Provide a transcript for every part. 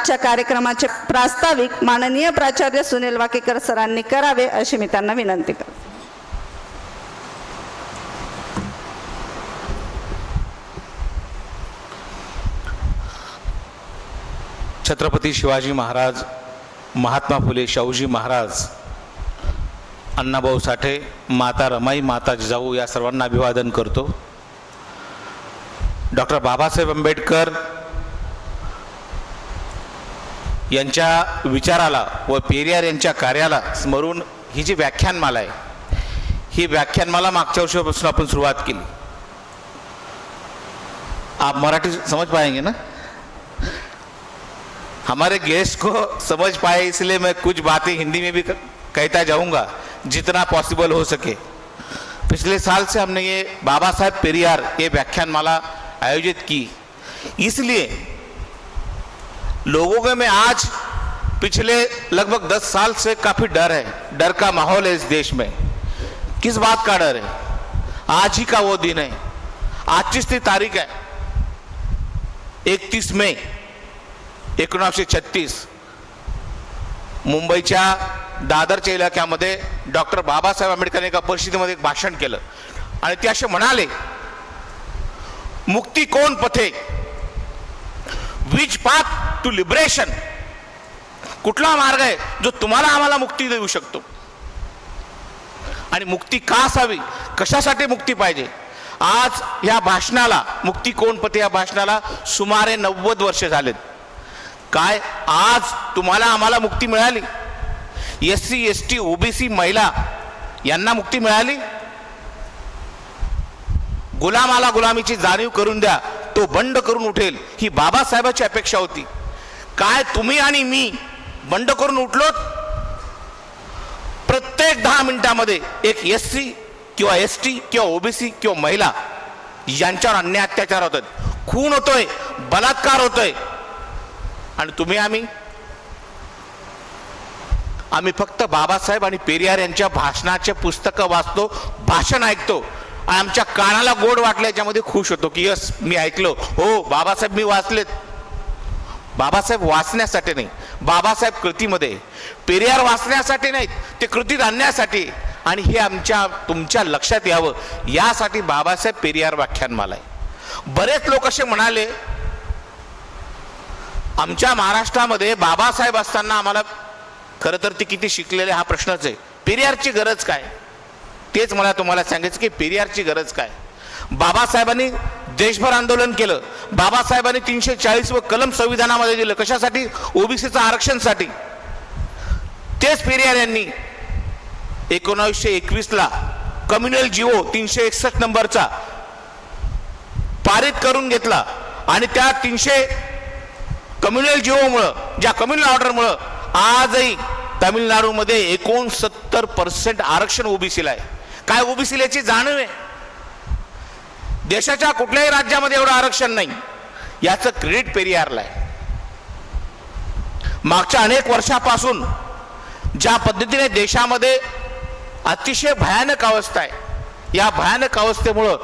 आजच्या कार्यक्रमाचे प्रास्ताविक माननीय प्राचार्य सुनील वाकेकर सरांनी करावे अशी मी त्यांना विनंती करते. छत्रपती शिवाजी महाराज, महात्मा फुले शाहूजी महाराज, अण्णाभाऊ साठे, माता रमाई, माता जिजाऊ या सर्वांना अभिवादन करतो. डॉक्टर बाबासाहेब आंबेडकर यांच्या विचाराला व पेरियार यांच्या कार्याला स्मरून ही जी व्याख्यानमाला आहे, ही व्याख्यानमाला मागच्या वर्षापासून आपण सुरुवात केली. आप मराठी समझ पाएंगे ना? हमारे गेस्ट को समझ पाए इसलिए मैं कुछ बातें हिंदी में भी कहता जाऊंगा जितना पॉसिबल हो सके. पिछले साल से हमने ये बाबा साहेब पेरियार ये व्याख्यानमाला आयोजित की, इसलिए लोगों के में आज पिछले लगभग 10 साल से काफ़ी डर है, डर का माहौल है इस देश में. किस बात का डर है? आज ही का वो दिन है, आजचीच ती तारीख आहे 31 मे 1936. मुंबईच्या दादरच्या इलाक्यामध्ये डॉक्टर बाबासाहेब आंबेडकर एका परिषदेमध्ये एक भाषण केलं आणि ते असे म्हणाले, मुक्ती कोण पथे, विच पाथ टू लिबरेशन. कुठला मार्ग आहे जो तुम्हाला आम्हाला मुक्ती देऊ शकतो आणि मुक्ती का असावी, कशासाठी मुक्ती पाहिजे. आज या भाषणाला, मुक्ती कोण पथे या भाषणाला सुमारे 90 वर्ष झालेत. काय आज तुम्हाला आम्हाला मुक्ती मिळाली? SC ST OBC महिला यांना मुक्ती मिळाली? गुलामाला गुलामीची जाणीव करून द्या, तो बंड करून उठेल, ही बाबासाहेबांची अपेक्षा होती. काय तुम्ही आणि मी बंड करून उठलोत? प्रत्येक 10 मिनिटामध्ये एक SC किंवा ST किंवा OBC किंवा महिला यांच्यावर अन्याय अत्याचार होतात, खून होतोय, बलात्कार होतोय. आणि तुम्ही आम्ही फक्त बाबासाहेब आणि पेरियार यांच्या भाषणाचे पुस्तकं वाचतो, भाषण ऐकतो आणि आमच्या कानाला गोड वाटलं याच्यामध्ये खुश होतो की यस मी ऐकलो, हो बाबासाहेब मी वाचलेत. बाबासाहेब वाचण्यासाठी नाही, बाबासाहेब कृतीमध्ये, पेरियार वाचण्यासाठी नाहीत, ते कृतीत आणण्यासाठी. आणि हे तुमच्या लक्षात यावं यासाठी बाबासाहेब पेरियार व्याख्यानमाला आहे. बरेच लोक असे म्हणाले, आमच्या महाराष्ट्रामध्ये बाबासाहेब असताना आम्हाला, खरं तर ते किती शिकलेले हा प्रश्नच आहे, पेरियारची गरज काय? तेच मला तुम्हाला सांगायचं की पेरियारची गरज काय. बाबासाहेबांनी देशभर आंदोलन केलं, बाबासाहेबांनी 340 व कलम संविधानामध्ये दिलं, कशासाठी? ओबीसीचं आरक्षणसाठी. तेच पेरियार यांनी 1921ला कम्युनल जिओ 361 नंबरचा पारित करून घेतला आणि त्या 300 कम्युनल जिओमुळं, ज्या कम्युनल ऑर्डरमुळं आजही तामिळनाडूमध्ये 69% आरक्षण ओबीसीला आहे. काय ओबीसीला याची जाणीव आहे? देशाच्या कुठल्याही राज्यामध्ये एवढं आरक्षण नाही. याचं क्रेडिट पेरियारला आहे. मागच्या अनेक वर्षापासून ज्या पद्धतीने देशामध्ये अतिशय भयानक अवस्था आहे, या भयानक अवस्थेमुळं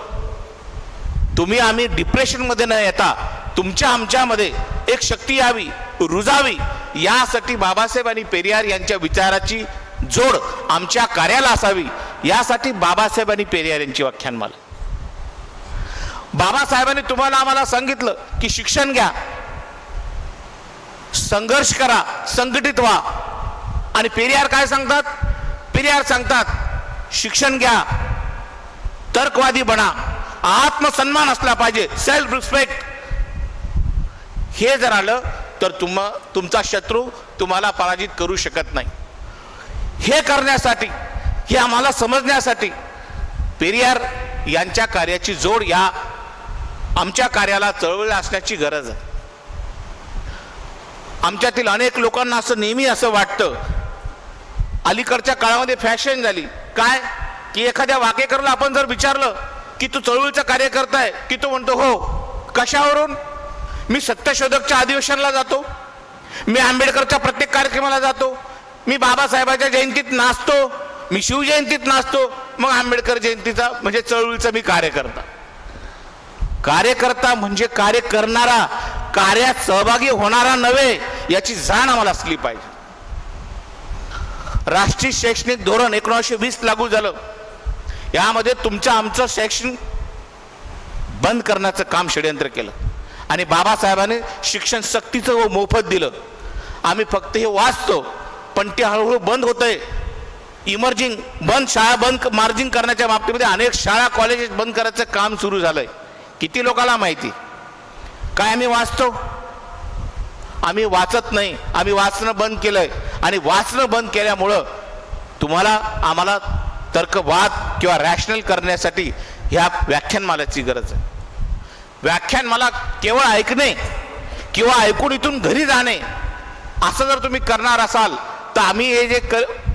तुम्ही आम्ही डिप्रेशनमध्ये न येता तुमच्या आमच्यामध्ये एक शक्ती यावी, रुजावी, यासाठी बाबासाहेब आणि पेरियार यांच्या विचाराची जोड आमच्या कार्याला असावी, यासाठी बाबासाहेब आणि पेरियार यांची व्याख्यानमाला. बाबासाहेबांनी तुम्हाला आम्हाला सांगितलं की शिक्षण घ्या, संघर्ष करा, संघटित व्हा. आणि पेरियार काय सांगतात? पेरियार सांगतात शिक्षण घ्या, तर्कवादी बना, आत्मसन्मान असला पाहिजे, सेल्फ रिस्पेक्ट. हे जर आलं तर तुमचा शत्रू तुम्हाला पराजित करू शकत नाही. हे करण्यासाठी, हे आम्हाला समजण्यासाठी पेरियार यांच्या कार्याची जोड या आमच्या कार्याला चळवळ असण्याची गरज आहे. आमच्यातील अनेक लोकांना असं नेहमी असं वाटतं, अलीकडच्या काळामध्ये फॅशन झाली काय की एखाद्या वाकेकरला आपण जर विचारलं की तू चळवळीचं कार्य करताय की तो म्हणतो हो. कशावरून? मी सत्यशोधकच्या अधिवेशनाला जातो, मी आंबेडकरच्या प्रत्येक कार्यक्रमाला जातो, मी बाबासाहेबांच्या जयंतीत नाचतो, मी शिवजयंतीत नाचतो, मग आंबेडकर जयंतीचा म्हणजे चळवळीचा मी कार्यकर्ता. कार्यकर्ता म्हणजे कार्य करणारा, कार्यात सहभागी होणारा नव्हे. याची जाण आम्हाला असली पाहिजे. राष्ट्रीय शैक्षणिक धोरण 1920 लागू झालं. यामध्ये तुमचं आमचं शैक्षणिक बंद करण्याचं काम षडयंत्र केलं आणि बाबासाहेबांनी शिक्षण सक्तीचं व मोफत दिलं. आम्ही फक्त हे वाचतो, पण ते हळूहळू बंद होतंय. इमर्जिंग बंद, शाळा बंद मार्जिंग करण्याच्या बाबतीमध्ये अनेक शाळा कॉलेजेस बंद करायचं काम सुरू झालंय. किती लोकांना माहिती? काय आम्ही वाचतो? आम्ही वाचत नाही. आम्ही वाचणं बंद केलंय आणि वाचणं बंद केल्यामुळं तुम्हाला आम्हाला तर्कवाद किंवा रॅशनल करण्यासाठी ह्या व्याख्यानमालाची गरज आहे. व्याख्यानमाला केवळ ऐकणे किंवा ऐकून इथून घरी जाणे असं जर तुम्ही करणार असाल तर आम्ही हे जे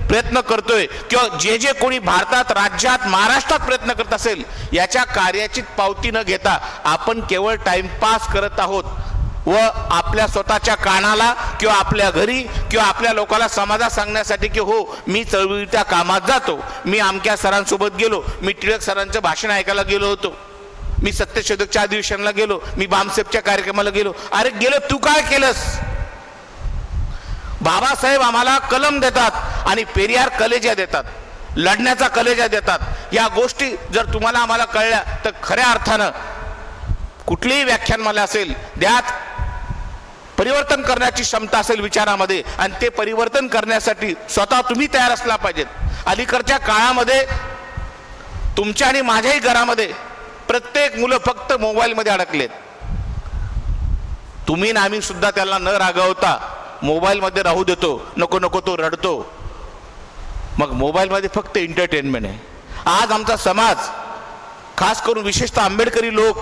प्रयत्न करतोय किंवा जे जे कोणी भारतात, राज्यात, महाराष्ट्रात प्रयत्न करत असेल याच्या कार्याची पावती न घेता आपण केवळ टाइमपास करत आहोत व आपल्या स्वतःच्या कानाला किंवा आपल्या घरी किंवा आपल्या लोकांना समाजात सांगण्यासाठी की हो मी चळवळीच्या कामात जातो, मी अमक्या सरांसोबत गेलो, मी टिळक सरांचं भाषण ऐकायला गेलो होतो, मी सत्यशोधकच्या अधिवेशनाला गेलो, मी बामसेपच्या कार्यक्रमाला गेलो. अरे गेलो, तू काय केलंस? बाबासाहेब आम्हाला कलम देतात आणि पेरियार कलेजा देतात, लढण्याचा कलेजा देतात. या गोष्टी जर तुम्हाला आम्हाला कळल्या तर खऱ्या अर्थानं कुठलीही व्याख्यानमाला असेल त्यात परिवर्तन करण्याची क्षमता असेल विचारामध्ये आणि ते परिवर्तन करण्यासाठी स्वतः तुम्ही तयार असला पाहिजेत. अलीकडच्या काळामध्ये तुमच्या आणि माझ्याही घरामध्ये प्रत्येक मुलं फक्त मोबाईलमध्ये अडकलेत. तुम्ही ना आम्ही सुद्धा त्याला न रागवता मोबाईलमध्ये राहू देतो. नको नको तो रडतो. मग मोबाईलमध्ये फक्त एंटरटेनमेंट आहे. आज आमचा समाज, खास करून विशेषतः आंबेडकरी लोक,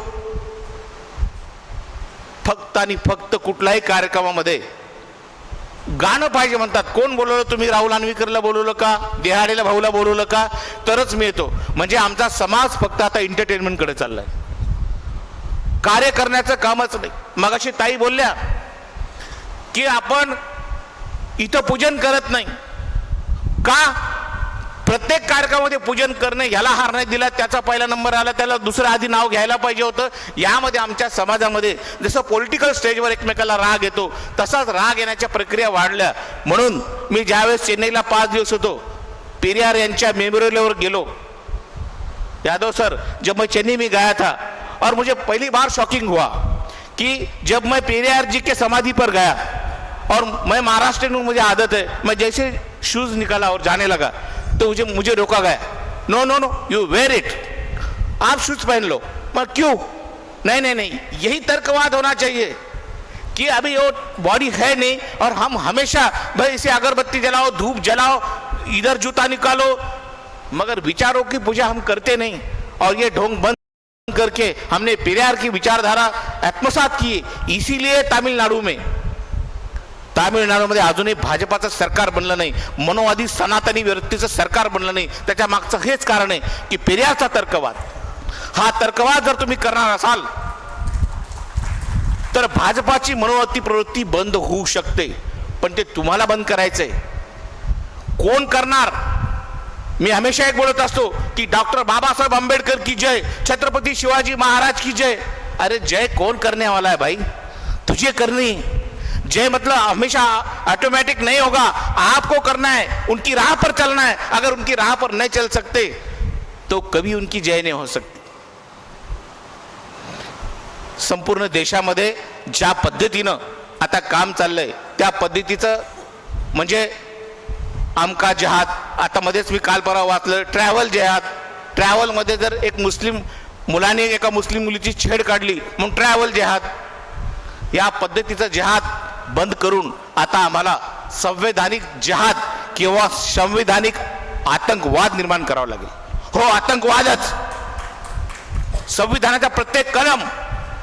फक्त आणि फक्त कुठल्याही कार्यक्रमामध्ये गाणं पाहिजे म्हणतात. कोण बोलवलं? तुम्ही राहुल आणवीकरला बोलवलं का? देहाडेला भाऊला बोलवलं का? तरच मी येतो. म्हणजे आमचा समाज फक्त आता एंटरटेनमेंटकडे चाललाय, कार्य करण्याचं कामच नाही. मगाशी ताई बोलल्या की आपण इथं पूजन करत नाही का? प्रत्येक कार्यक्रमामध्ये पूजन करणे, ह्याला हार नाही दिला त्याचा पहिला नंबर आला, त्याला दुसरं आधी नाव घ्यायला पाहिजे होतं. यामध्ये आमच्या समाजामध्ये जसं पॉलिटिकल स्टेजवर एकमेकाला राग येतो तसाच राग येण्याच्या प्रक्रिया वाढल्या. म्हणून मी ज्यावेळेस चेन्नईला 5 दिवस होतो, पेरियार यांच्या मेमोरियलवर गेलो. यादव सर, जब मैं चेन्नई में गया था और मुझे पहली बार शॉकिंग हुआ कि जब मैं पेरियार जी के समाधि पर गया और मैं महाराष्ट्र में, मुझे आदत है, मैं जैसे शूज निकाला और जाने लगा तो मुझे रोका गया. No no no, you wear it, आप शूज पहन लो. मैं क्यों? नहीं नहीं नहीं, यही तर्कवाद होना चाहिए कि अभी वो बॉडी है नहीं और हम हमेशा भाई इसे अगरबत्ती जलाओ, धूप जलाओ, इधर जूता निकालो, मगर विचारों की पूजा हम करते नहीं. और ये ढोंग बंद करके हमने पेरियार की विचारधारा आत्मसात की. इसीलिए तामिळनाडूमध्ये अजूनही भाजपाचं सरकार बनलं नाही, मनोवादी सनातनी व्यक्तीचं सरकार बनलं नाही. त्याच्या मागचं हेच कारण आहे की पेरियारचा तर्कवाद. हा तर्कवाद जर तुम्ही करणार असाल तर भाजपाची मनोवादी प्रवृत्ती बंद होऊ शकते, पण ते तुम्हाला बंद करायचंय. कोण करणार? मी हमेशा एक बोलत असतो की डॉक्टर बाबासाहेब आंबेडकर की जय, छत्रपति शिवाजी महाराज की जय. अरे जय कौन करने वाला है भाई? तुझे करनी. जय मतलब हमेशा ऑटोमेटिक नहीं होगा, आपको करना है, उनकी राह पर चलना है. अगर उनकी राह पर नहीं चल सकते तो कभी उनकी जय नहीं हो सकती. संपूर्ण देशामध्ये ज्या पद्धतीनं आता काम चाललंय त्या पद्धतीचं म्हणजे आमका जहाद, आता मध्येच मी काल परवा वाचलं ट्रॅव्हल जहाद. ट्रॅव्हलमध्ये जर एक मुस्लिम मुलाने एका मुस्लिम मुलीची छेड काढली म्हणून ट्रॅव्हल जहाद. या पद्धतीचं जहाद बंद करून आता आम्हाला संवैधानिक जहाद किंवा संवैधानिक आतंकवाद निर्माण करावा लागेल. हो, आतंकवादच. संविधानाचा प्रत्येक कलम,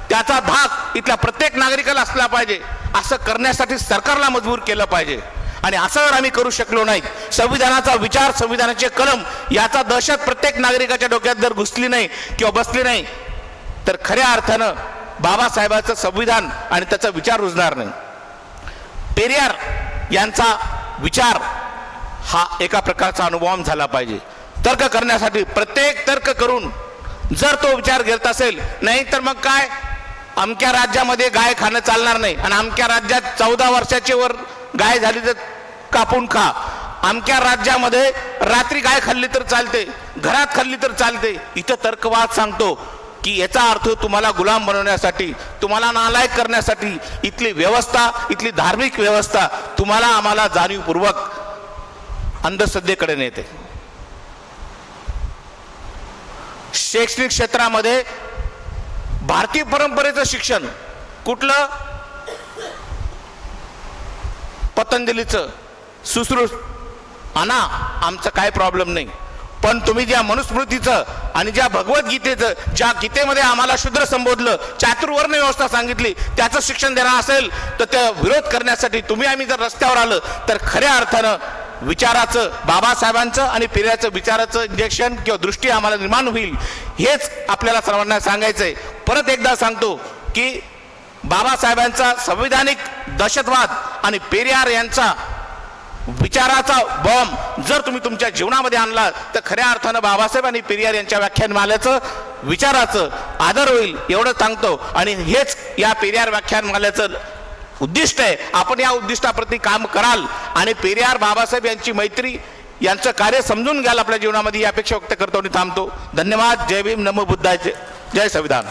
त्याचा धाक इथल्या प्रत्येक नागरिकाला असला पाहिजे. असं करण्यासाठी सरकारला मजबूर केलं पाहिजे. आणि असं जर आम्ही करू शकलो नाही, संविधानाचा विचार, संविधानाचे कलम याचा दहशत प्रत्येक नागरिकाच्या डोक्यात जर घुसली नाही किंवा बसली नाही तर खऱ्या अर्थानं बाबासाहेबांचं संविधान आणि त्याचा विचार रुजणार नाही. पेरियार यांचा विचार हा एका प्रकारचा अनुभव झाला पाहिजे. तर्क करण्यासाठी प्रत्येक तर्क करून जर तो विचार घेत असेल, नाही तर मग काय अमक्या राज्यामध्ये गाय खाणं चालणार नाही आणि अमक्या राज्यात 14 वर्षाच्या वर गाय झाली तर कापून खा, अमक्या राज्यामध्ये रात्री गाय खाल्ली तर चालते, घरात खाल्ली तर चालते. इथं तर्कवाद सांगतो की याचा अर्थ तुम्हाला गुलाम बनवण्यासाठी, तुम्हाला नालायक करण्यासाठी इथली व्यवस्था, इथली धार्मिक व्यवस्था तुम्हाला आम्हाला जाणीवपूर्वक अंधश्रद्धेकडे नेते. शैक्षणिक क्षेत्रामध्ये भारतीय परंपरेचं शिक्षण कुठलं? पतंजलीचं सुश्रुत आणा, आमचं काय प्रॉब्लेम नाही. पण तुम्ही ज्या मनुस्मृतीचं आणि ज्या भगवद्गीतेचं, ज्या गीतेमध्ये आम्हाला शूद्र संबोधलं, चातुर्वर्ण व्यवस्था सांगितली, त्याचं शिक्षण देणार असेल तर त्या विरोध करण्यासाठी तुम्ही आम्ही जर रस्त्यावर आलं तर खऱ्या अर्थानं विचाराचं, बाबासाहेबांचं आणि पेरियारचं विचाराचं इंजेक्शन किंवा दृष्टी आम्हाला निर्माण होईल. हेच आपल्याला सर्वांना सांगायचंय. परत एकदा सांगतो की बाबासाहेबांचा संविधानिक दहशतवाद आणि पेरियार यांचा विचाराचा बॉम्ब जर तुम्ही तुमच्या जीवनामध्ये आणला तर खऱ्या अर्थानं बाबासाहेब आणि पेरियार यांच्या व्याख्यानमालेचं, विचाराचं आदर होईल एवढं सांगतो. आणि हेच या पेरियार व्याख्यानमालेचं उद्दिष्ट आहे. आपण या उद्दिष्टाप्रती काम कराल आणि पेरियार बाबासाहेब यांची मैत्री, यांचं कार्य समजून घ्याल आपल्या जीवनामध्ये, ही अपेक्षा व्यक्त करतो आणि थांबतो. धन्यवाद. जय भीम. नमो बुद्धाय. जय संविधान.